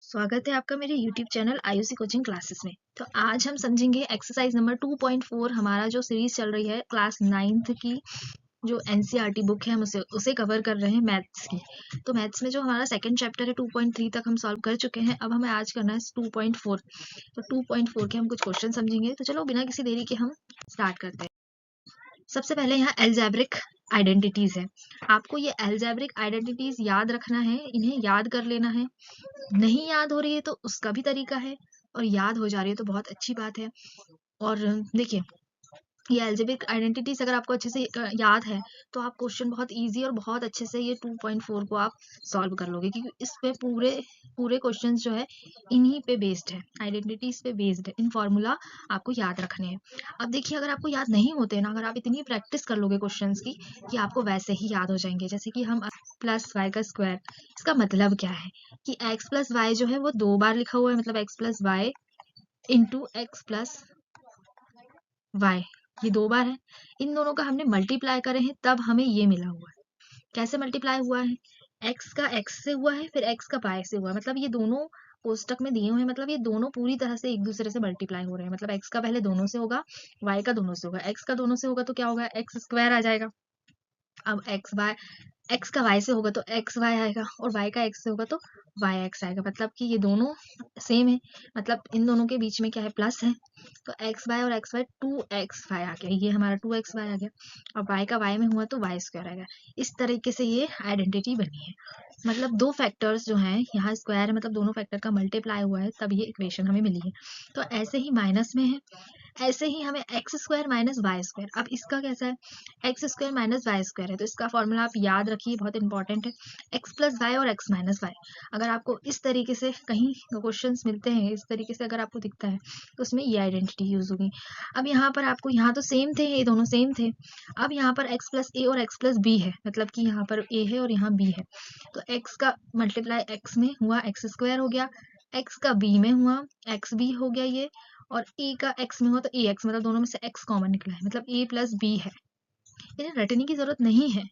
स्वागत है आपका मेरे YouTube channel Ayushi coaching classes में। तो आज हम समझेंगे एक्सरसाइज नंबर 2.4 हमारा जो सीरीज चल रही है क्लास 9th की जो एनसीईआरटी बुक है हम उसे कवर कर रहे हैं मैथ्स की। तो मैथ्स में जो हमारा सेकंड चैप्टर है 2.3 तक हम सॉल्व कर चुके हैं। अब हमें आज करना है 2.4। तो 2.4 के हम कुछ क्वेश्चन समझेंगे। तो चलो बिना किसी देरी के हम स्टार्ट करते हैं। सबसे पहले यहाँ एल्जेब्रिक आइडेंटिटीज है। आपको ये एल्जेब्रिक आइडेंटिटीज याद रखना है, इन्हें याद कर लेना है। नहीं याद हो रही है तो उसका भी तरीका है, और याद हो जा रही है तो बहुत अच्छी बात है। और देखिए, ये एल्जेब्रिक आइडेंटिटीज अगर आपको अच्छे से याद है तो आप क्वेश्चन बहुत इजी और बहुत अच्छे से ये 2.4 को आप सॉल्व कर लोगे, क्योंकि इस पे पूरे पूरे क्वेश्चंस जो है इन्हीं पे बेस्ड है, आइडेंटिटीज पे बेस्ड है। इन फॉर्मूला आपको याद रखने हैं। अब देखिए, अगर आपको याद नहीं होते ना, अगर आप इतनी प्रैक्टिस कर लोगे क्वेश्चंस की कि आपको वैसे ही याद हो जाएंगे। जैसे कि हम प्लस वाई का स्क्वायर, इसका मतलब क्या है कि एक्स प्लस वाई जो है वो 2 बार लिखा हुआ है, मतलब x plus y into x plus y, ये 2 बार है। इन दोनों का हमने मल्टीप्लाई करे हैं तब हमें ये मिला हुआ है। कैसे मल्टीप्लाई हुआ है? एक्स का एक्स से हुआ है, फिर एक्स का वाई से हुआ है। मतलब ये दोनों कोष्टक में दिए हुए हैं, मतलब ये दोनों पूरी तरह से एक दूसरे से मल्टीप्लाई हो रहे हैं। मतलब एक्स का पहले दोनों से होगा, वाई का दोनों से होगा। एक्स का दोनों से होगा तो क्या होगा? एक्स स्क्वायर आ जाएगा। अब एक्स का वाई से होगा तो एक्स वाई आएगा, और वाई का एक्स से होगा तो वाई एक्स आएगा। मतलब कि ये दोनों सेम है, मतलब इन दोनों के बीच में क्या है? प्लस है। तो एक्स वाई और एक्स वाई 2x वाई आ गया, ये हमारा 2x वाई आ गया। और वाई का वाई में हुआ तो वाई स्क्वायर आ गया। इस तरीके से ये आइडेंटिटी बनी है। मतलब दो फैक्टर्स जो हैं, यहाँ स्क्वायर है मतलब दोनों फैक्टर का मल्टीप्लाई हुआ है, तब ये इक्वेशन हमें मिली है। तो ऐसे ही माइनस में है, ऐसे ही हमें x square minus y square. अब इसका कैसा है? X square minus y square है, तो इसका फॉर्मूला आप याद रखिए, बहुत इंपॉर्टेंट है। एक्स प्लस वाई और एक्स माइनस वाई। अगर आपको इस तरीके से कहीं क्वेश्चंस मिलते हैं, इस तरीके से अगर आपको दिखता है तो उसमें ये आइडेंटिटी यूज होगी। अब यहाँ पर आपको, यहाँ तो सेम थे, ये दोनों सेम थे। अब यहाँ पर एक्स प्लस ए और एक्स प्लस बी है, मतलब कि यहाँ पर ए है और यहाँ बी है। तो एक्स का मल्टीप्लाई एक्स में हुआ एक्स स्क्वायर हो गया, एक्स का बी में हुआ एक्स बी हो गया ये, और ए का एक्स में हुआ तो ए एक्स, मतलब दोनों में से एक्स कॉमन निकला है, मतलब ए प्लस बी है। इन्हें रटने की जरूरत नहीं है,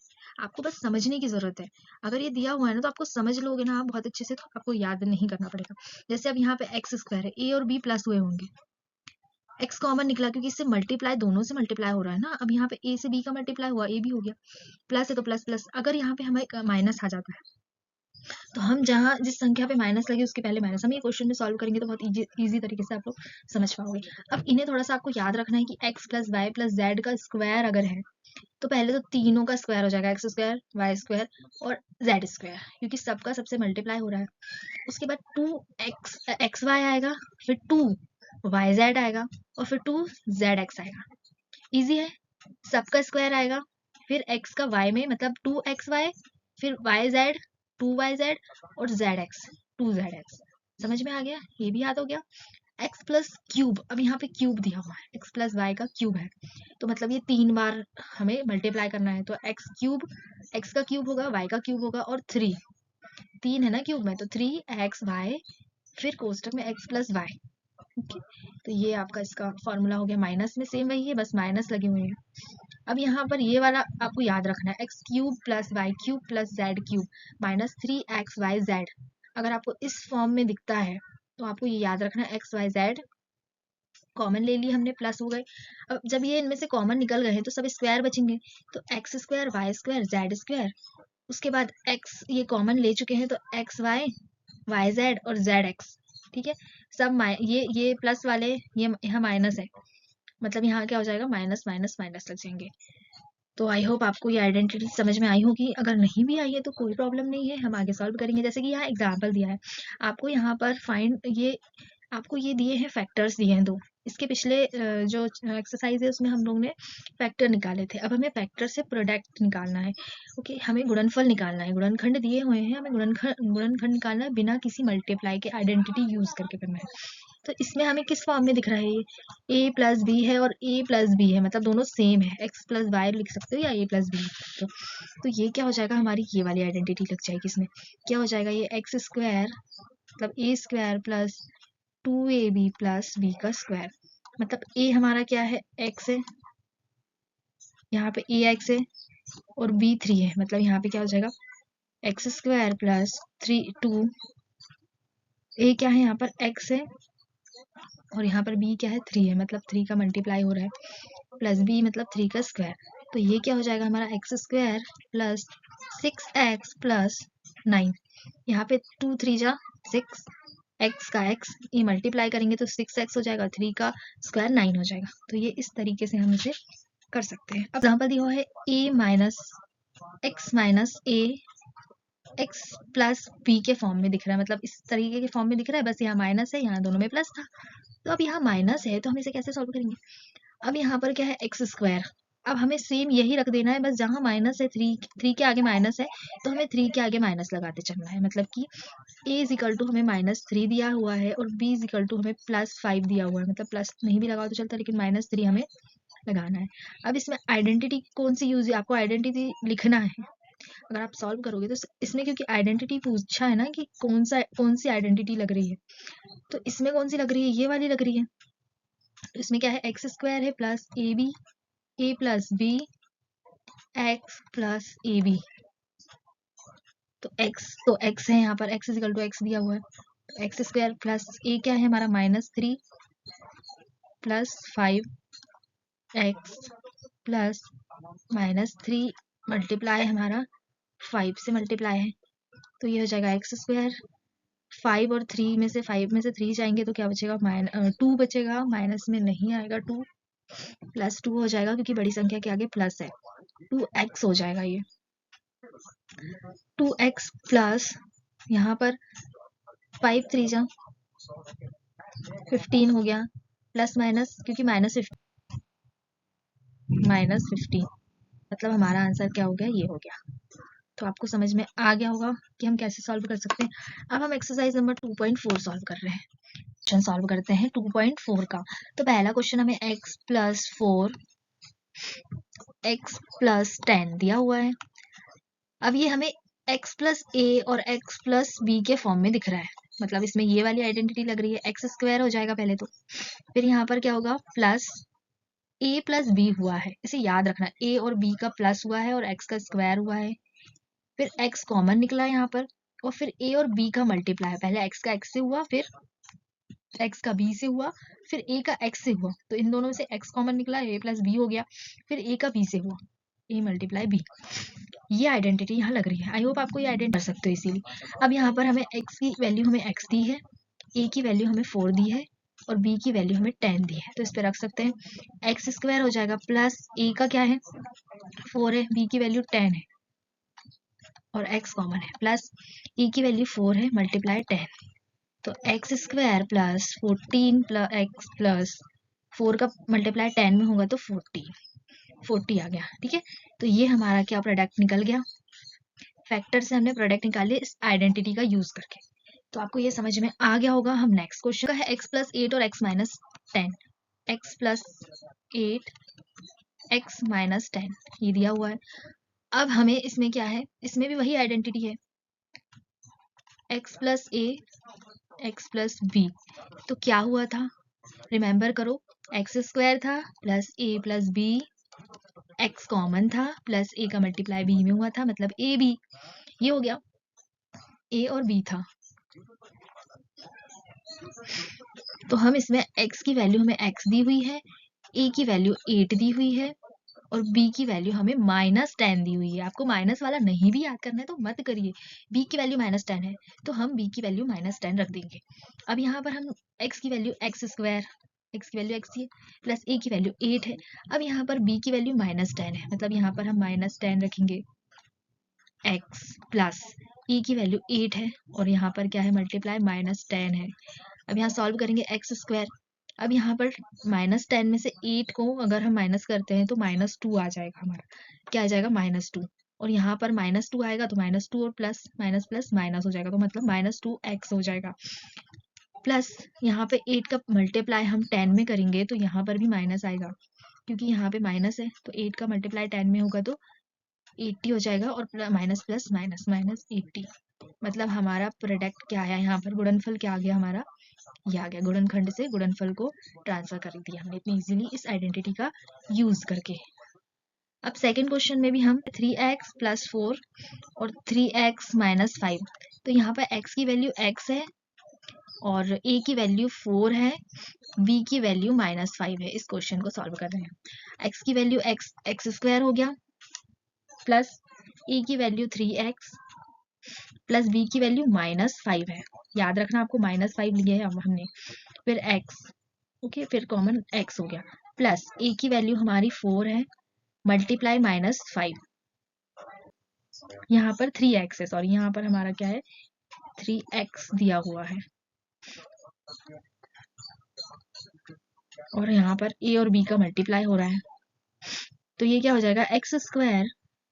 आपको बस समझने की जरूरत है। अगर ये दिया हुआ है ना तो आपको समझ लोगे ना आप बहुत अच्छे से, तो आपको याद नहीं करना पड़ेगा। जैसे अब यहाँ पे एक्स स्क्वायर है, ए और बी प्लस हुए होंगे, एक्स कॉमन निकला क्योंकि इससे मल्टीप्लाई, दोनों से मल्टीप्लाई हो रहा है ना। अब यहाँ पे ए से बी का मल्टीप्लाई हुआ, ए भी हो गया, प्लस है तो प्लस प्लस। अगर यहाँ पे हमें माइनस आ जाता है तो हम जहाँ जिस संख्या पे माइनस लगे उसके पहले माइनस, हम ये क्वेश्चन में सॉल्व करेंगे तो बहुत इजी तरीके से आप लोग समझ पाओगे। अब इन्हें थोड़ा सा आपको याद रखना है कि x plus y plus z का स्क्वायर अगर है तो पहले तो तीनों का स्क्वायर हो जाएगा, एक्स स्क्वायर वाई स्क्वायर और जेड स्क्वायर, क्योंकि सबका सबसे मल्टीप्लाई हो रहा है। उसके बाद 2x वाई आएगा, फिर 2y z आएगा, और फिर 2z x आएगा। इजी है। सबका स्क्वायर आएगा, फिर x का y में, मतलब 2x y, फिर yz 2yz, और zx 2zx। समझ में आ गया? ये भी याद हो गया। एक्स प्लस क्यूब, अब यहाँ पे क्यूब दिया हुआ है, एक्स प्लस वाई का क्यूब है, तो मतलब ये 3 बार हमें मल्टीप्लाई करना है। तो एक्स क्यूब, एक्स का क्यूब होगा, वाई का क्यूब होगा, और 3 है ना क्यूब में, तो 3xy, फिर कोष्टक में x प्लस वाई। ओके, तो ये आपका इसका फॉर्मूला हो गया। माइनस में सेम वही है, बस माइनस लगे हुए हैं। अब यहाँ पर ये वाला आपको याद रखना है, x cube plus y cube plus z cube minus 3xy z। अगर आपको इस फॉर्म में दिखता है तो आपको ये याद रखना है, एक्स वाई जेड कॉमन ले लिए हमने, प्लस हो गए। अब जब ये इनमें से कॉमन निकल गए हैं तो सब स्क्वायर बचेंगे, तो x square y square z square. उसके बाद एक्स ये कॉमन ले चुके हैं तो एक्स वाई वाई जेड और जेड एक्स। ठीक है, सब ये प्लस वाले, ये यहाँ माइनस है, मतलब यहाँ क्या हो जाएगा? माइनस माइनस माइनस लग जाएंगे। तो आई होप आपको ये आइडेंटिटी समझ में आई होगी। अगर नहीं भी आई है तो कोई प्रॉब्लम नहीं है, हम आगे सॉल्व करेंगे। जैसे कि यहाँ एग्जाम्पल दिया है आपको, यहाँ पर फाइंड, ये आपको ये दिए हैं फैक्टर्स दिए हैं 2। इसके पिछले जो एक्सरसाइज है उसमें हम लोग ने फैक्टर निकाले थे, अब हमें फैक्टर से प्रोडक्ट निकालना है। ओके, हमें गुणनफल निकालना है, गुणनखंड दिए हुए हैं, हमें गुणनखंड निकालना है बिना किसी मल्टीप्लाई के, आइडेंटिटी यूज करके करना है। तो इसमें हमें किस फॉर्म में दिख रहा है? ये a प्लस बी है और a प्लस बी है, मतलब दोनों सेम है। x प्लस वाई लिख सकते हो या a प्लस बी लिख सकते हो। तो ये क्या हो जाएगा? हमारी ये वाली आइडेंटिटी लग जाएगी इसमें। क्या हो जाएगा? ये एक्स स्क्वायर मतलब a square plus 2ab plus b का स्क्वायर। मतलब a हमारा क्या है? x है, यहाँ पे ax है, और b 3 है, मतलब यहाँ पे क्या हो जाएगा? एक्स स्क्वायर प्लस 2 ए क्या है यहाँ पर x है और यहाँ पर b क्या है 3 है, मतलब 3 का मल्टीप्लाई हो रहा है प्लस b मतलब 3 का स्क्वायर। तो ये क्या हो जाएगा हमारा x square plus 6x plus 9। यहाँ पे 2 3 जा 6, x का x ये मल्टीप्लाई करेंगे तो 6x हो जाएगा, 3 का स्क्वायर 9 हो जाएगा। तो ये इस तरीके से हम इसे कर सकते हैं। अब एग्जाम्पल दिया हुआ है a minus x minus a x plus b के फॉर्म में दिख रहा है, मतलब इस तरीके के फॉर्म में दिख रहा है, बस यहाँ माइनस है, यहाँ दोनों में प्लस था। तो अब यहाँ माइनस है तो हम इसे कैसे सॉल्व करेंगे। अब यहाँ पर क्या है एक्स स्क्वायर, अब हमें सेम यही रख देना है, बस जहाँ माइनस है 3 के आगे माइनस है तो हमें 3 के आगे माइनस लगाते चलना है। मतलब कि a इज इक्वल टू हमें -3 दिया हुआ है और b इज इक्वल टू हमें +5 दिया हुआ है, मतलब प्लस नहीं भी लगाओ तो चलता है लेकिन -3 हमें लगाना है। अब इसमें आइडेंटिटी कौन सी यूज है, आपको आइडेंटिटी लिखना है। अगर आप सॉल्व करोगे तो इसमें क्योंकि आइडेंटिटी पूछा है ना कि कौन सी आइडेंटिटी लग रही है, तो इसमें कौन सी लग रही है, ये वाली लग रही है। तो इसमें क्या है एक्स स्क्वायर है plus a plus b x plus a b. तो एक्स है यहाँ पर, x is equal to x दिया हुआ है, तो एक्स स्क्वायर प्लस ए क्या है हमारा -3 प्लस 5x प्लस -3 मल्टीप्लाई हमारा 5 से मल्टीप्लाई है, तो ये हो जाएगा एक्स स्क्वायर। 5 और 3 में से 5 में से 3 जाएंगे तो क्या बचेगा 2 बचेगा, माइनस में नहीं आएगा 2, प्लस 2 हो जाएगा क्योंकि बड़ी संख्या के आगे प्लस है, 2x हो जाएगा ये 2x प्लस यहाँ पर 5 3 जा 15 हो गया, प्लस माइनस क्योंकि -15 मतलब हमारा आंसर क्या हो गया, ये हो गया। तो आपको समझ में आ गया होगा कि हम कैसे सॉल्व कर सकते हैं। अब हम एक्सरसाइज नंबर 2.4 सॉल्व कर रहे हैं। क्वेश्चन सॉल्व करते हैं 2.4 का। तो पहला क्वेश्चन हमें x प्लस 4 x प्लस 10 दिया हुआ है। अब ये हमें x प्लस ए और x प्लस बी के फॉर्म में दिख रहा है, मतलब इसमें ये वाली आइडेंटिटी लग रही है, एक्स स्क्वायर हो जाएगा पहले तो, फिर यहाँ पर क्या होगा प्लस a प्लस बी हुआ है, इसे याद रखना a और b का प्लस हुआ है और x का स्क्वायर हुआ है, फिर x कॉमन निकला यहाँ पर और फिर a और b का मल्टीप्लाई है, पहले x का x से हुआ फिर x का b से हुआ फिर a का x से हुआ, तो इन दोनों में से x कॉमन निकला a प्लस b हो गया, फिर a का b से हुआ a मल्टीप्लाई b। ये आइडेंटिटी यहाँ लग रही है। आई होप आपको ये आइडेंटिटी कर सकते हो इसीलिए। अब यहाँ पर हमें x की वैल्यू हमें x दी है, a की वैल्यू हमें 4 दी है और b की वैल्यू हमें 10 दी है, तो इस पे रख सकते हैं। एक्स स्क्वायर हो जाएगा प्लस a का क्या है 4 है, b की वैल्यू 10 है और x कॉमन है, प्लस a की वैल्यू 4 है मल्टीप्लाई 10, तो x square plus 14 plus x plus 4 का मल्टीप्लाई 10 में होगा तो 40 आ गया। ठीक है, तो ये हमारा क्या प्रोडक्ट निकल गया, फैक्टर से हमने प्रोडक्ट निकाले इस आइडेंटिटी का यूज करके। तो आपको ये समझ में आ गया होगा। हम नेक्स्ट क्वेश्चन का है x प्लस 8 और x minus 10, x plus 8 x minus 10 ये दिया हुआ है। अब हमें इसमें क्या है, इसमें भी वही आइडेंटिटी है x plus a x plus b। तो क्या हुआ था, रिमेंबर करो, एक्स स्क्वायर था plus a plus b, x common था प्लस a का मल्टीप्लाई b में हुआ था, मतलब a b, ये हो गया a और b था। तो हम इसमें x की वैल्यू हमें x दी हुई है, a की वैल्यू 8 दी हुई है और b की वैल्यू हमें -10 दी हुई है। आपको माइनस वाला नहीं भी याद करना है तो मत करिए, b की वैल्यू -10 है तो हम b की वैल्यू -10 रख देंगे। अब यहाँ पर हम x की वैल्यू x स्क्वायर, x की वैल्यू x है प्लस a की वैल्यू 8 है। अब यहाँ पर b की वैल्यू -10 है, मतलब यहाँ पर हम -10 रखेंगे x प्लस a की वैल्यू 8 है और यहाँ पर क्या है मल्टीप्लाई -10 है। अब यहाँ सॉल्व करेंगे एक्स स्क्वायर, अब यहाँ पर -10 में से 8 को अगर हम माइनस करते हैं तो -2 आ जाएगा हमारा, क्या आ जाएगा -2, और यहाँ पर -2 आएगा तो -2 और प्लस प्लस माइनस हो जाएगा, तो मतलब -2x हो जाएगा। प्लस यहाँ पे 8 का मल्टीप्लाई हम 10 में करेंगे तो यहाँ पर भी माइनस आएगा, क्योंकि यहाँ पे माइनस है तो 8 का मल्टीप्लाई 10 में होगा तो 80 हो जाएगा और माइनस प्लस माइनस माइनस 80, मतलब हमारा प्रोडक्ट क्या आया, यहाँ पर गुणनफल क्या आ गया हमारा, ये आ गया। गुणनखंड से गुणनफल को ट्रांसफर कर दिया हमने इतनी इजीली इस आइडेंटिटी का यूज करके। अब सेकंड क्वेश्चन में भी हम 3x प्लस 4 और 3x माइनस 5, तो यहाँ पर x की वैल्यू x है और a की वैल्यू 4 है, b की वैल्यू -5 है। इस क्वेश्चन को सॉल्व कर रहे हैं। x की वैल्यू एक्स स्क्वायर हो गया, प्लस a की वैल्यू 3x, प्लस b की वैल्यू -5 है। याद रखना आपको -5 लिया है अब हमने, फिर x, ओके, फिर कॉमन x हो गया, प्लस a की वैल्यू हमारी 4 है, मल्टीप्लाई -5, यहाँ पर 3x है, सॉरी यहाँ पर हमारा क्या है 3x दिया हुआ है, और यहाँ पर a और b का मल्टीप्लाई हो रहा है, तो ये क्या हो जाएगा एक्स स्क्वायर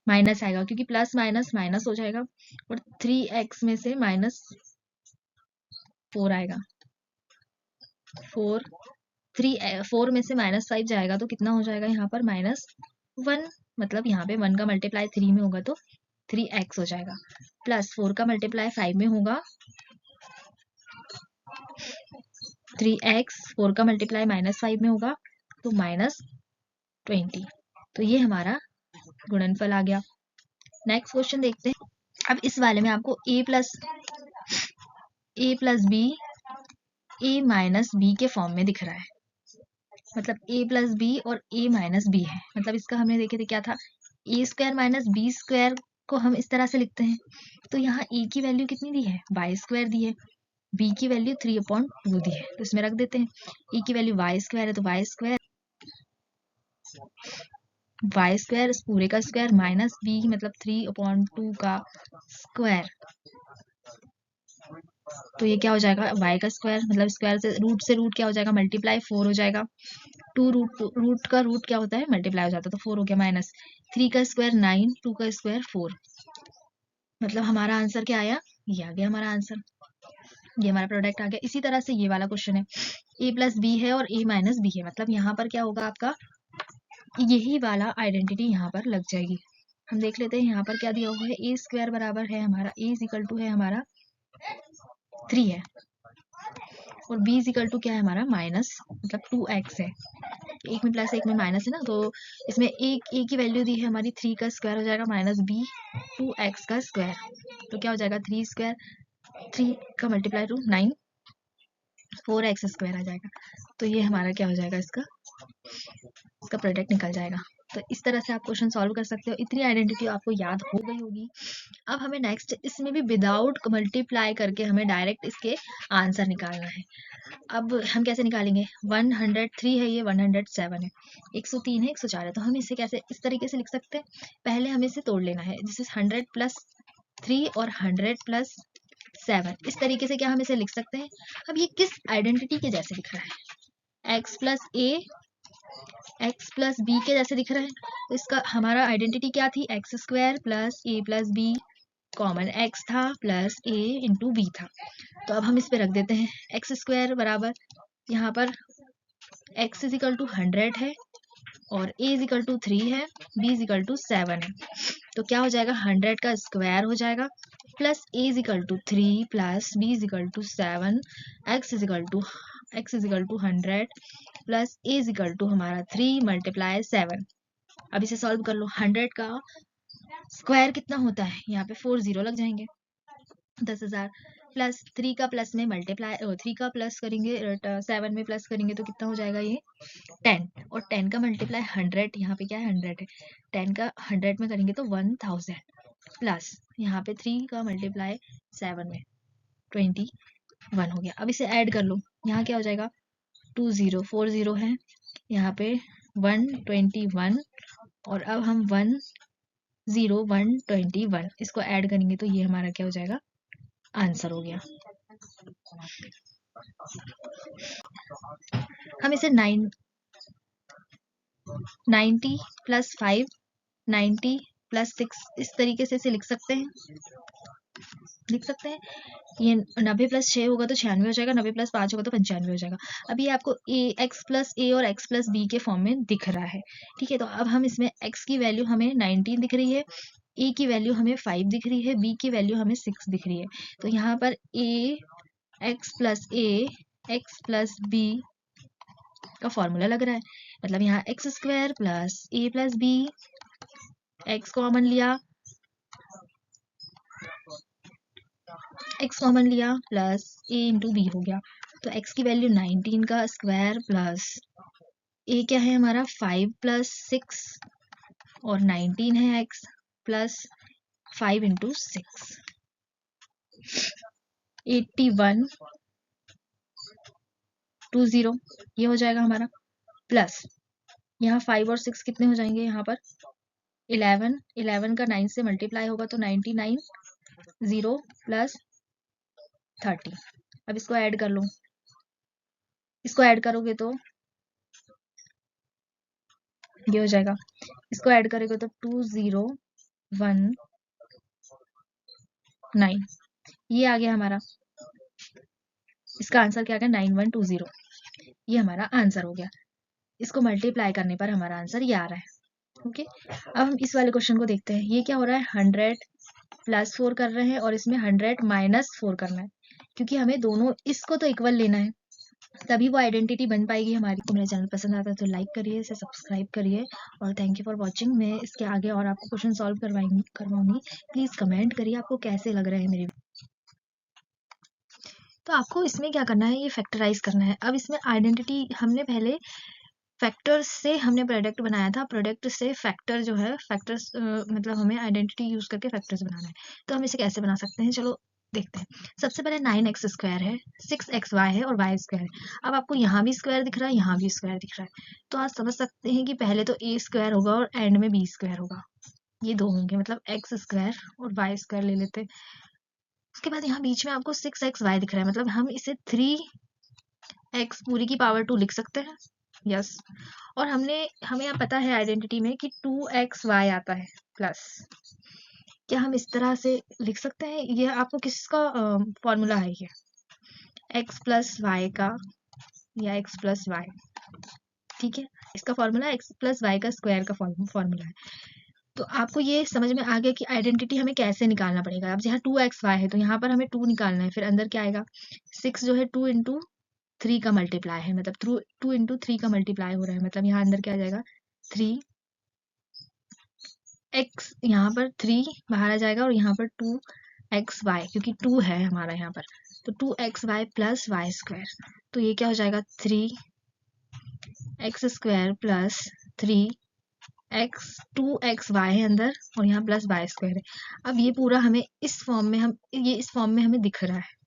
माइनस आएगा क्योंकि प्लस माइनस माइनस हो जाएगा, और 3x में से -4 आएगा, 4 में से -5 जाएगा तो कितना हो जाएगा यहाँ पर -1, मतलब यहाँ पे 1 का मल्टीप्लाई 3 में होगा तो 3x हो जाएगा, प्लस 4 का मल्टीप्लाई 5 में होगा 3x, 4 का मल्टीप्लाई -5 में होगा तो -20, तो ये हमारा गुणनफल आ गया। नेक्स्ट क्वेश्चन देखते हैं। अब इस वाले में आपको a plus b a minus b के फॉर्म में दिख रहा है, मतलब a प्लस b और a माइनस b है, मतलब इसका हमने देखे थे क्या था, a square minus b square को हम इस तरह से लिखते हैं, तो यहाँ a की वैल्यू कितनी दी है y स्क्वायर दी है, b की वैल्यू 3/2 दी है, तो इसमें रख देते हैं, a की वैल्यू y स्क्वायर है तो y स्क्वायर इस पूरे का स्क्वायर माइनस b मतलब 3/2 का स्क्वायर, तो ये क्या हो जाएगा y का स्क्वायर, मतलब स्क्वायर से रूट क्या हो जाएगा मल्टीप्लाई 4 हो जाएगा, रूट का रूट क्या होता है मल्टीप्लाई हो जाता है, तो 4 हो गया, माइनस 3 का स्क्वायर 9, 2 का स्क्वायर 4, मतलब हमारा आंसर क्या आया, ये आ गया हमारा आंसर, ये हमारा प्रोडक्ट आ गया। इसी तरह से ये वाला क्वेश्चन है, a प्लस बी है और a माइनस बी है, मतलब यहाँ पर क्या होगा आपका यही वाला आइडेंटिटी यहाँ पर लग जाएगी। हम देख लेते हैं यहाँ पर क्या दिया हुआ है, a स्क्वायर बराबर है हमारा a इज इक्वल टू है हमारा 3 है, और b इज इक्वल टू क्या है हमारा माइनस मतलब 2x है, एक में प्लस एक में माइनस है ना, तो इसमें एक a की वैल्यू दी है हमारी 3 का स्क्वायर हो जाएगा माइनस b 2x का स्क्वायर, तो क्या हो जाएगा 3 स्क्वायर, 3 का मल्टीप्लाई टू 9, 4x स्क्वायर आ जाएगा, तो ये हमारा क्या हो जाएगा इसका प्रोडक्ट निकल जाएगा। तो इस तरह से आप क्वेश्चन सॉल्व कर सकते हो, इतनी आइडेंटिटी आपको याद हो गई होगी। अब हमें नेक्स्ट इसमें भी विदाउट मल्टीप्लाई करके हमें डायरेक्ट इसके आंसर निकालना है। अब हम कैसे निकालेंगे, 103 है ये 107 है, 103 है 104 है, तो हम इसे कैसे इस तरीके से लिख सकते हैं, पहले हमें इसे तोड़ लेना है, जिससे 100 प्लस 3 और 100 प्लस 7, इस तरीके से क्या हम इसे लिख सकते हैं। अब ये किस आइडेंटिटी के जैसे दिख रहा है, x प्लस बी के जैसे दिख रहा है, तो इसका हमारा आइडेंटिटी क्या थी, x square plus a plus b, common x था प्लस a इंटू बी था, तो अब हम इस पे रख देते हैं एक्स स्क्वायर बराबर यहाँ पर x इज इक्वल टू 100 है और a इज इक्वल टू 3 है, b इज इक्वल टू 7 है, तो क्या हो जाएगा 100 का स्क्वायर हो जाएगा plus a is equal to 3 plus b is equal to 7, x is equal to 100 plus a is equal to हमारा 3 मल्टीप्लाई 7। अब इसे सॉल्व कर लो, 100 का स्क्वायर कितना होता है, यहाँ पे 4 0 लग जाएंगे, 10,000 प्लस 3 का प्लस में मल्टीप्लाई 3 का प्लस करेंगे 7 में प्लस करेंगे तो कितना हो जाएगा ये 10, और 10 का मल्टीप्लाई 100, यहाँ पे क्या है 100 है, 10 का 100 में करेंगे तो 1000 प्लस यहाँ पे 3 का मल्टीप्लाई 7 में 21 हो गया। अब इसे ऐड कर लो, यहाँ क्या हो जाएगा 2040 है, यहाँ पे 121, और अब हम 10121 इसको ऐड करेंगे तो ये हमारा क्या हो जाएगा आंसर हो गया। हम इसे 90 प्लस 5, 90 प्लस 6 इस तरीके से इसे लिख सकते हैं, ये 90 प्लस 6 होगा तो 96 हो जाएगा, 90 प्लस 5 होगा तो 95 हो जाएगा। अभी आपको एक्स प्लस ए और एक्स प्लस बी के फॉर्म में दिख रहा है, ठीक है, तो अब हम इसमें x की वैल्यू हमें 19 दिख रही है, a की वैल्यू हमें 5 दिख रही है, b की वैल्यू हमें 6 दिख रही है, तो यहाँ पर एक्स प्लस बी का फॉर्मूला लग रहा है, मतलब यहाँ x square plus a plus b, x common लिया, x कॉमन लिया प्लस a इंटू बी हो गया, तो x की वैल्यू 19 का स्क्वायर प्लस a क्या है हमारा 5 प्लस 6 और 19 है x प्लस 5 इंटू 6 81 20 ये हो जाएगा हमारा, प्लस यहाँ 5 और 6 कितने हो जाएंगे यहाँ पर 11 का 9 से मल्टीप्लाई होगा तो 99 0 प्लस 30। अब इसको ऐड कर लो, इसको ऐड करोगे तो ये हो जाएगा, इसको ऐड करोगे तो 2019 ये आ गया हमारा, इसका आंसर क्या आ गया 9120, ये हमारा आंसर हो गया। इसको मल्टीप्लाई करने पर हमारा आंसर ये आ रहा है। ओके, अब हम इस वाले क्वेश्चन को देखते हैं। ये क्या हो रहा है 100 प्लस 4 कर रहे हैं और इसमें 100 माइनस 4 करना है, क्योंकि हमें दोनों इसको तो इक्वल लेना है, तभी वो आइडेंटिटी बन पाएगी हमारी। तो मेरा चैनल पसंद आता है तो लाइक करिए, इसे सब्सक्राइब करिए और थैंक यू फॉर वॉचिंग। मैं इसके आगे और आपको क्वेश्चन सॉल्व करवाऊंगी। प्लीज़ कमेंट करिए आपको कैसे लग रहे हैं मेरे। तो आपको इसमें क्या करना है, ये फैक्टराइज करना है। अब इसमें आइडेंटिटी हमने पहले फैक्टर्स से हमने प्रोडक्ट बनाया था, प्रोडक्ट से फैक्टर जो है फैक्टर्स मतलब हमें आइडेंटिटी यूज करके फैक्टर्स बनाना है। तो हम इसे कैसे बना सकते हैं, चलो देखते हैं। सबसे पहले 9x स्क्वायर है, 6xy है और y स्क्वायर है। अब आपको यहाँ भी स्क्वायर दिख रहा है, यहाँ भी स्क्वायर दिख रहा है, तो आप समझ सकते हैं कि पहले तो a स्क्वायर होगा और एंड में b स्क्वायर होगा, ये दो होंगे, मतलब x स्क्वायर और y स्क्वायर ले लेते हैं। उसके बाद यहाँ बीच में आपको 6xy दिख रहा है, मतलब हम इसे 3x पूरी की पावर 2 लिख सकते हैं। यस, और हमें यहाँ पता है आइडेंटिटी में कि 2xy आता है प्लस, क्या हम इस तरह से लिख सकते हैं? ये आपको किसका फॉर्मूला है, ये x प्लस वाई का या x प्लस वाई, ठीक है, इसका फॉर्मूला x प्लस वाई का स्क्वायर का फॉर्मूला है। तो आपको ये समझ में आ गया कि आइडेंटिटी हमें कैसे निकालना पड़ेगा। अब यहाँ 2xy है तो यहाँ पर हमें 2 निकालना है, फिर अंदर क्या आएगा 6 जो है 2 इंटू 3 का मल्टीप्लाई है, मतलब 2 इंटू 3 का मल्टीप्लाई हो रहा है, मतलब यहाँ अंदर क्या आ जाएगा 3 x, यहाँ पर 3 बाहर आ जाएगा और यहाँ पर 2xy, क्योंकि 2 है हमारा यहाँ पर, तो 2xy प्लस वाई स्क्वायर, तो ये क्या हो जाएगा 3x स्क्वायर प्लस 2xy है अंदर और यहाँ प्लस वाई स्क्वायर है। अब ये पूरा हमें इस फॉर्म में इस फॉर्म में हमें दिख रहा है।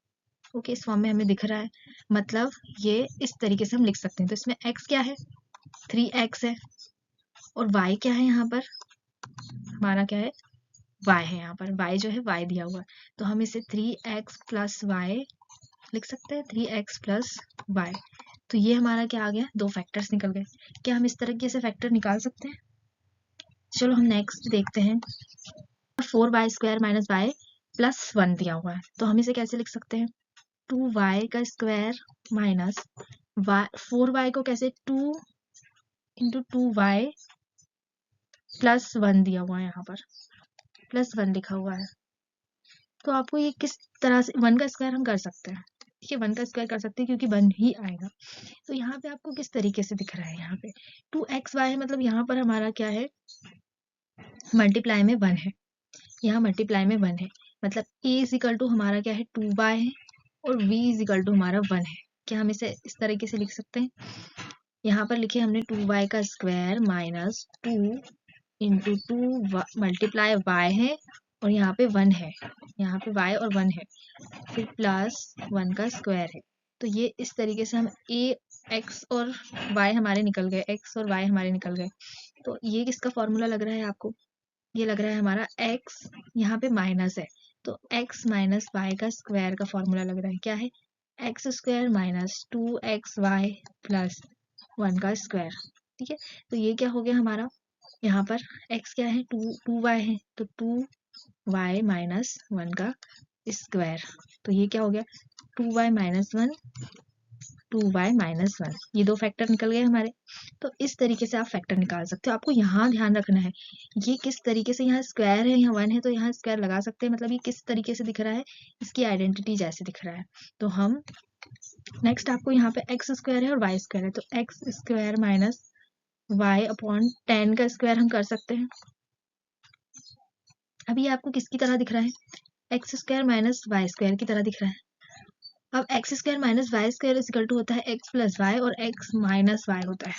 ओके, इस फॉर्म में हमें दिख रहा है, मतलब ये इस तरीके से हम लिख सकते हैं। तो इसमें x क्या है 3x है और y क्या है, यहाँ पर हमारा क्या है y है, यहाँ पर y जो है y दिया हुआ है, तो हम इसे 3x प्लस वाई लिख सकते हैं, 3x प्लस वाई। तो ये हमारा क्या आ गया, दो फैक्टर्स निकल गए। क्या हम इस तरीके से फैक्टर निकाल सकते हैं? चलो हम नेक्स्ट देखते हैं। 4y square minus Y plus 1 दिया हुआ है, तो हम इसे कैसे लिख सकते हैं 2y का स्क्वायर माइनस 4y को कैसे 2 इंटू 2y प्लस 1 दिया हुआ है, यहाँ पर प्लस 1 लिखा हुआ है। तो आपको ये किस तरह से 1 का स्क्वायर हम कर सकते हैं, ठीक है 1 का स्क्वायर कर सकते हैं क्योंकि 1 ही आएगा। तो यहाँ पे आपको किस तरीके से दिख रहा है, यहाँ पे 2xy है, मतलब यहाँ पर हमारा क्या है मल्टीप्लाई में 1 है, यहाँ मल्टीप्लाई में 1 है, मतलब a इज इक्वल टू हमारा क्या है 2y है और v इज इक्वल टू हमारा 1 है। क्या हम इसे इस तरीके से लिख सकते हैं, यहाँ पर लिखे हमने 2y का square minus 2 into 2 multiply y है और यहाँ पे 1 है, यहाँ पे y और 1 है, फिर प्लस 1 का स्क्वायर है। तो ये इस तरीके से हम x और y हमारे निकल गए, x और y हमारे निकल गए। तो ये किसका फॉर्मूला लग रहा है आपको, ये लग रहा है हमारा x, यहाँ पे माइनस है तो x माइनस वाई का स्क्वायर का फॉर्मूला लग रहा है, क्या है x square minus 2xy plus 1 का स्क्वायर, ठीक है। तो ये क्या हो गया हमारा, यहाँ पर x क्या है 2y है तो 2y माइनस 1 का स्क्वायर, तो ये क्या हो गया 2y माइनस 1 2y माइनस 1, ये दो फैक्टर निकल गए हमारे। तो इस तरीके से आप फैक्टर निकाल सकते हो। आपको यहाँ ध्यान रखना है ये किस तरीके से, यहाँ स्क्वायर है यहाँ 1 है तो यहाँ स्क्वायर लगा सकते हैं, मतलब ये किस तरीके से दिख रहा है, इसकी आइडेंटिटी जैसे दिख रहा है। तो हम नेक्स्ट आपको यहाँ पे एक्स स्क्वायर है और वाई स्क्वायर है, तो x square minus y upon 10 का स्क्वायर हम कर सकते हैं। अभी आपको किसकी तरह दिख रहा है, x square minus y square की तरह दिख रहा है। अब x square minus y square is equal to होता है एक्स प्लस वाई और एक्स माइनस वाई होता है।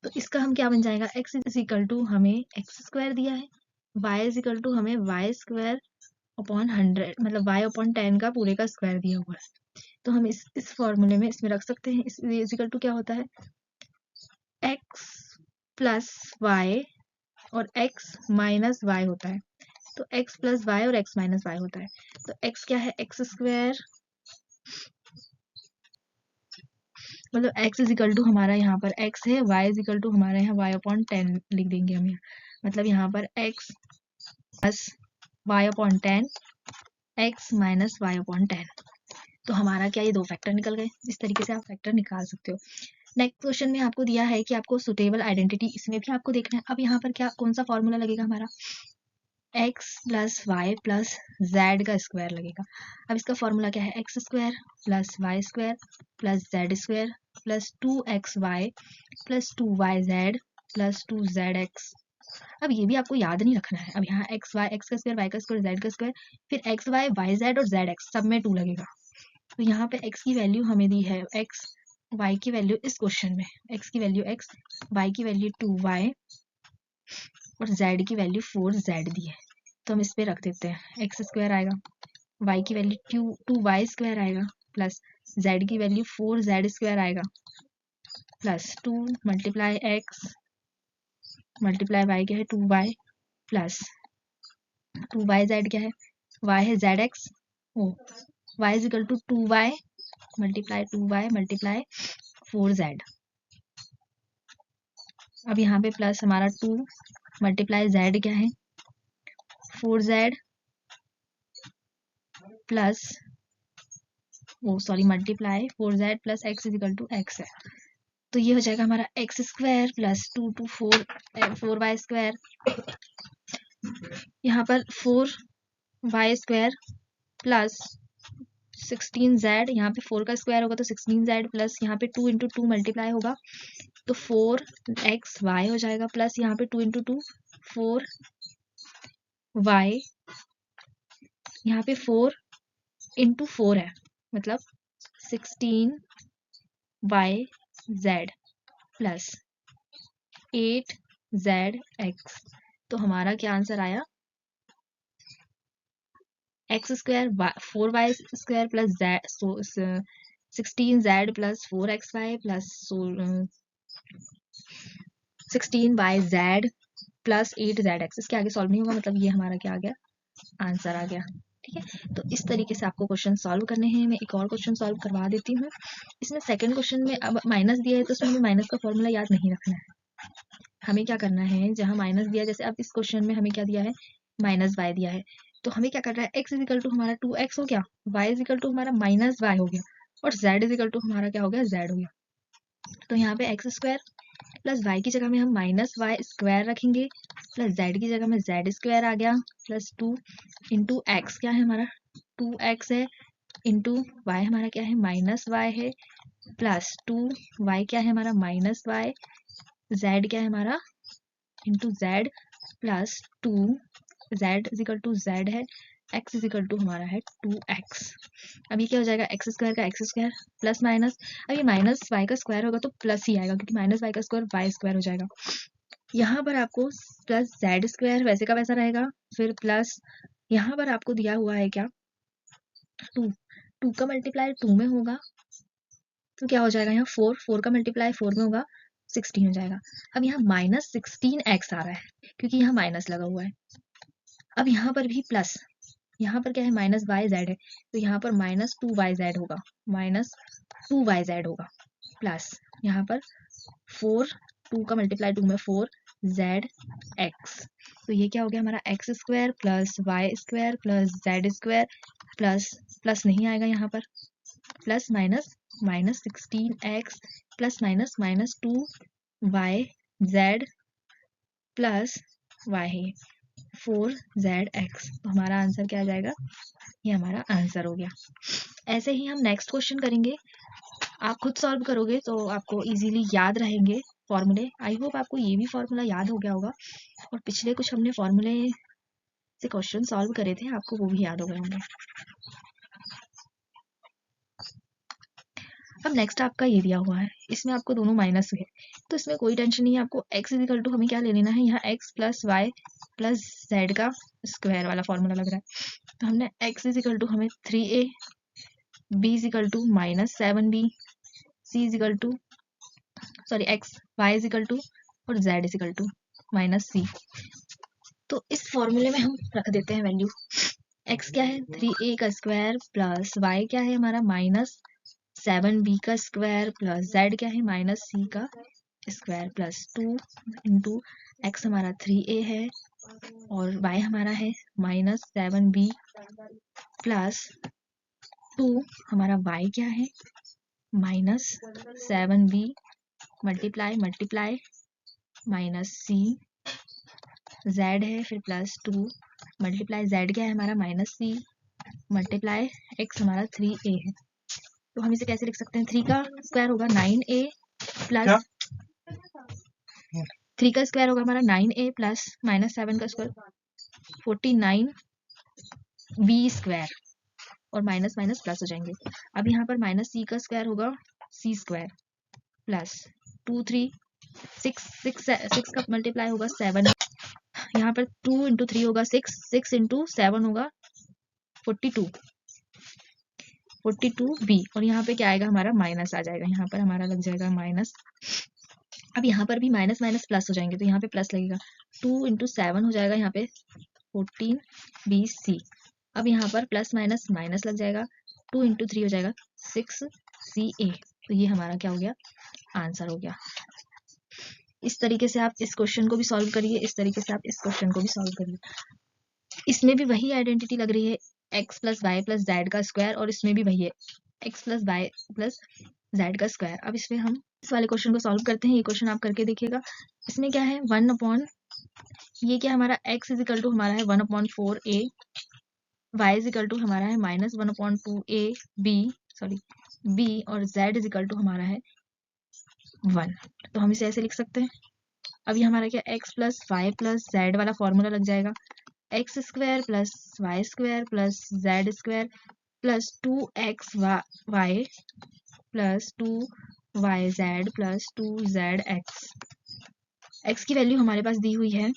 तो इसका हम क्या बन जाएगा, एक्स इज इक्वल टू हमें एक्स स्क्वायर दिया है, वाई इज इक्वल टू हमें वाई स्क्वायर अपॉन 100 मतलब वाई अपॉन 10 का पूरे का स्क्वायर दिया हुआ है। तो हम इस फॉर्मूले में इसमें रख सकते हैं। इस इज इक्वल टू क्या होता है, एक्स प्लस वाई और एक्स माइनस वाई होता है। तो x प्लस वाई और x माइनस वाई होता है। तो x क्या है, एक्स स्क्वायर मतलब x इज इक्वल टू हमारा यहाँ पर x है, y इज इक्वल टू हमारे यहाँ y अपॉन 10 लिख देंगे हम यहाँ, मतलब यहाँ पर x plus y upon 10 x minus y upon 10। तो हमारा क्या, ये दो फैक्टर निकल गए। इस तरीके से आप फैक्टर निकाल सकते हो। नेक्स्ट क्वेश्चन में आपको दिया है कि आपको सुटेबल आइडेंटिटी, इसमें भी आपको देखना है। अब यहाँ पर क्या, कौन सा फॉर्मूला लगेगा हमारा, x plus y plus z का स्क्वायर लगेगा। अब इसका फॉर्मूला क्या है, x square plus y square plus z square plus 2xy plus 2yz plus 2zx। अब ये भी आपको याद नहीं रखना है। अब यहाँ एक्स का स्क्वायर, वाई का स्क्वायर, जेड का स्क्वायर, फिर एक्स वाई वाई जेड और जेड एक्स सब में 2 लगेगा। तो यहाँ पे x की वैल्यू हमें दी है x, y की वैल्यू इस क्वेश्चन में x की वैल्यू x, y की वैल्यू 2y और z की वैल्यू 4z दी है। तो हम इस पे रख देते हैं, एक्स स्क्वायर आएगा, y की वैल्यू 2y स्क्वायर आएगा प्लस z की वैल्यू 4z स्क्वायर आएगा plus 2 multiply x multiply y क्या है 2y प्लस 2yz क्या है, y है zx, ओ y is equal to 2y multiply 4z। अब यहाँ पे प्लस हमारा 2 मल्टीप्लाई z क्या है 4z plus multiply 4z plus x is equal to x है। तो ये हो जाएगा हमारा x square plus 2 to 4y square, यहाँ पर 4y स्क्वायर प्लस 16z, यहाँ पे 4 का स्क्वायर होगा तो 16z प्लस यहाँ पे 2 इंटू 2 मल्टीप्लाई होगा तो 4xy हो जाएगा प्लस यहाँ पे 2 इंटू 2 4y, यहाँ पे 4 इंटू 4 है मतलब 16yz प्लस 8zx। तो हमारा क्या आंसर आया, x square 4y square plus z 16z plus 4xy plus 16yz plus 8zx। इसके आगे सॉल्व नहीं होगा, मतलब ये हमारा क्या आ गया, आंसर आ गया। ठीक है, तो इस तरीके से आपको क्वेश्चन सॉल्व करने हैं। मैं एक और क्वेश्चन सॉल्व करवा देती हूँ। इसमें सेकंड क्वेश्चन में अब माइनस दिया है तो उसमें माइनस का फॉर्मूला याद नहीं रखना है। हमें क्या करना है, जहाँ माइनस दिया, जैसे अब इस क्वेश्चन में हमें क्या दिया है, माइनस वाई दिया है, तो हमें क्या करना है, एक्स इज इक्वल टू हमारा 2x हो गया, वाई इज इक्वल टू हमारा माइनस वाई हो गया और जेड इज इक्वल टू हमारा क्या हो गया, जेड हो गया। तो यहाँ पे एक्स स्क्वायर प्लस वाई की जगह में हम माइनस वाई स्क्वायर रखेंगे प्लस जेड की जगह में जेड स्क्वायर आ गया प्लस 2 इंटू एक्स क्या है हमारा 2x है इंटू वाई हमारा क्या है माइनस वाई है प्लस 2y क्या है हमारा माइनस वाई, जेड क्या है हमारा into z plus 2z is equal to z है, x इज इक्वल टू हमारा है 2x। अब ये क्या हो जाएगा, एक्स स्क्वायर का एक्स स्क्वायर प्लस माइनस, अब ये माइनस वाई का स्क्वायर होगा तो प्लस ही आएगा क्योंकि माइनस वाई का स्क्वायर वाई स्क्वायर हो जाएगा। यहाँ पर आपको प्लस जेड स्क्वायर वैसे का वैसा रहेगा, फिर प्लस यहाँ पर आपको दिया हुआ है क्या 2 का मल्टीप्लाई 2 में होगा तो क्या हो जाएगा, यहाँ 4 का मल्टीप्लाई 4 में होगा 16 हो जाएगा। अब यहाँ माइनस 16x आ रहा है क्योंकि यहाँ माइनस लगा हुआ है। अब यहाँ पर भी प्लस, यहाँ पर क्या है माइनस वाई जेड है तो यहाँ पर माइनस 2yz होगा, माइनस 2yz होगा प्लस यहाँ पर 2 का मल्टीप्लाई 2 में 4zx। तो ये क्या हो गया हमारा x square plus y square plus z square plus नहीं आएगा यहाँ पर plus minus 16x plus minus 2yz plus y है 4zx। तो हमारा आंसर क्या आ जाएगा, ये हमारा आंसर हो गया। ऐसे ही हम नेक्स्ट क्वेश्चन करेंगे, आप खुद सॉल्व करोगे तो आपको इजीली याद रहेंगे फॉर्मूले। आई होप आपको ये भी फॉर्मूला याद हो गया होगा और पिछले कुछ हमने फॉर्मूले से क्वेश्चन सॉल्व करे थे, आपको वो भी याद हो गए होंगे। अब नेक्स्ट आपका ये दिया हुआ है, इसमें आपको दोनों माइनस है, तो इसमें कोई टेंशन नहीं है। आपको x इजिकल टू हमें क्या ले लेना है, यहाँ x plus y plus z का स्क्वायर वाला फॉर्मूला लग रहा है। तो हमने x इजिकल टू हमें 3a, b is equal to minus 7b, c is equal to x, y is equal to और z is equal to minus c। तो इस फॉर्मूले में हम रख देते हैं वैल्यू। x क्या है 3a का स्क्वायर प्लस y क्या है हमारा माइनस 7b का स्क्वायर प्लस z क्या है माइनस c का स्क्वायर प्लस 2 इंटू एक्स हमारा 3a है और y हमारा है माइनस 7b प्लस 2 हमारा y क्या है minus 7b multiply multiply minus c, z है फिर प्लस 2 मल्टीप्लाई z क्या है हमारा माइनस c मल्टीप्लाई x हमारा 3a है। तो हम इसे कैसे लिख सकते हैं, 3 का स्क्वायर होगा 9a प्लस 3 का स्क्वायर होगा हमारा 9a प्लस माइनस 7 का स्क्वायर 49b स्क्वायर और माइनस माइनस प्लस हो जाएंगे। अब यहाँ पर माइनस c का स्क्वायर होगा c स्क्वायर प्लस 2 3 6 का मल्टीप्लाई होगा 7, यहाँ पर 2 इंटू 3 होगा 6 इंटू 7 होगा 42b और यहाँ पे क्या आएगा हमारा माइनस आ जाएगा, यहाँ पर हमारा लग जाएगा माइनस। अब यहाँ पर भी माइनस माइनस प्लस हो जाएंगे तो यहाँ पे प्लस लगेगा, 2 इंटू 7 हो जाएगा यहाँ पे 14bc। अब यहाँ पर प्लस माइनस माइनस लग जाएगा, 2 इंटू 3 हो जाएगा 6ca। तो ये हमारा क्या हो गया, आंसर हो गया। इस तरीके से आप इस क्वेश्चन को भी सॉल्व करिए, इस तरीके से आप इस क्वेश्चन को भी सॉल्व करिए। इसमें भी वही आइडेंटिटी लग रही है, x plus y plus z का स्क्वायर, और इसमें भी वही है x plus y plus z का स्क्वायर। अब इसमें हम इस वाले क्वेश्चन को सॉल्व करते हैं। ये क्वेश्चन आप करके देखिएगा। इसमें क्या है 1 अपॉन, ये क्या हमारा x इजिकल टू हमारा है 1/4a, y इजिकल टू हमारा है माइनस 1/2a b और z इजिकल टू हमारा है 1। तो हम इसे ऐसे लिख सकते हैं। अब ये हमारा क्या x plus y plus z वाला फॉर्मूला लग जाएगा, x square plus y square plus z square plus 2x y plus 2y z plus 2zx। x की वैल्यू हमारे पास दी हुई है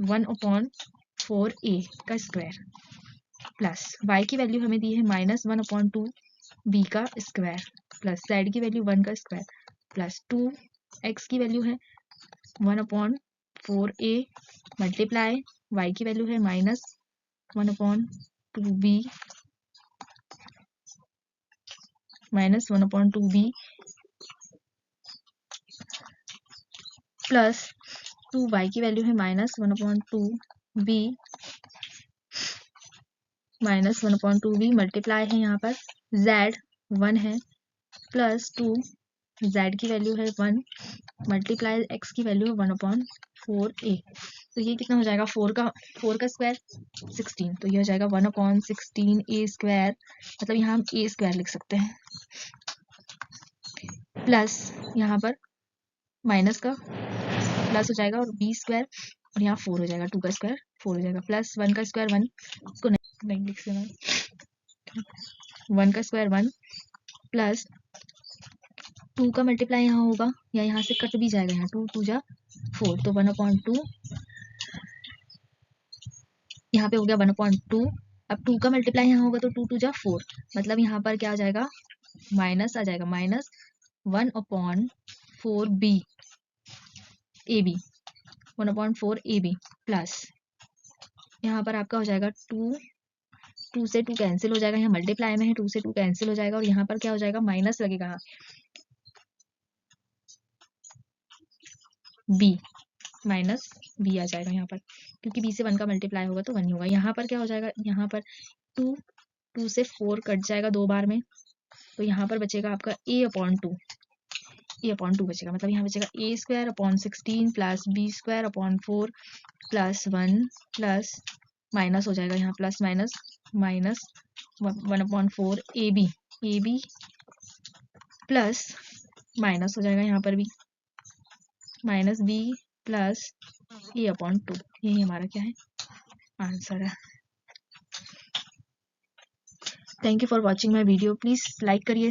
1/4a का स्क्वायर प्लस y की वैल्यू हमें दी है माइनस 1/2b का स्क्वायर प्लस z की वैल्यू 1 का स्क्वायर प्लस 2x की वैल्यू है 1/4a मल्टीप्लाई y की वैल्यू है minus 1/2b minus 1/2b plus 2y की वैल्यू है minus 1/2b minus 1/2b multiply है यहाँ पर z 1 है प्लस 2 z की वैल्यू है 1 मल्टीप्लाई x की वैल्यू है 1/4a। तो ये कितना हो जाएगा, 4 का स्क्वायर 16, तो ये हो जाएगा 1/16a स्क्वायर, मतलब यहाँ हम a स्क्वायर लिख सकते हैं प्लस यहाँ पर माइनस का प्लस हो जाएगा और b स्क्वायर और यहाँ 4 हो जाएगा, 2 का स्क्वायर 4 हो जाएगा प्लस 1 का स्क्वायर 1, इसको नहीं लिख सकते, 1 का स्क्वायर 1 प्लस 2 का मल्टीप्लाई यहाँ होगा या यहाँ से कट भी जाएगा, यहाँ 2 2 जा 4, तो 1/2 यहाँ पे हो गया 1/2। अब 2 का मल्टीप्लाई यहाँ होगा तो 2 2 जा 4, मतलब यहाँ पर क्या आ जाएगा, माइनस आ जाएगा, minus 1/4b ab 1/4ab plus यहाँ पर आपका हो जाएगा 2 से 2 कैंसिल हो जाएगा, यहाँ मल्टीप्लाई में है 2 से 2 कैंसिल हो जाएगा और यहाँ पर क्या हो जाएगा, माइनस लगेगा b माइनस b आ जाएगा यहाँ पर, क्योंकि b से 1 का मल्टीप्लाई होगा तो 1 ही होगा। यहाँ पर क्या हो जाएगा, यहाँ पर 2 से 4 कट जाएगा 2 बार में, तो यहाँ पर बचेगा आपका a/2 बचेगा, मतलब यहाँ बचेगा a square upon 16 plus b square upon 4 plus 1 plus minus हो जाएगा यहाँ plus minus minus 1/4ab plus minus हो जाएगा यहाँ पर भी माइनस b प्लस a/2, यही हमारा क्या है आंसर है। Thank you for watching my video. Please like करिए।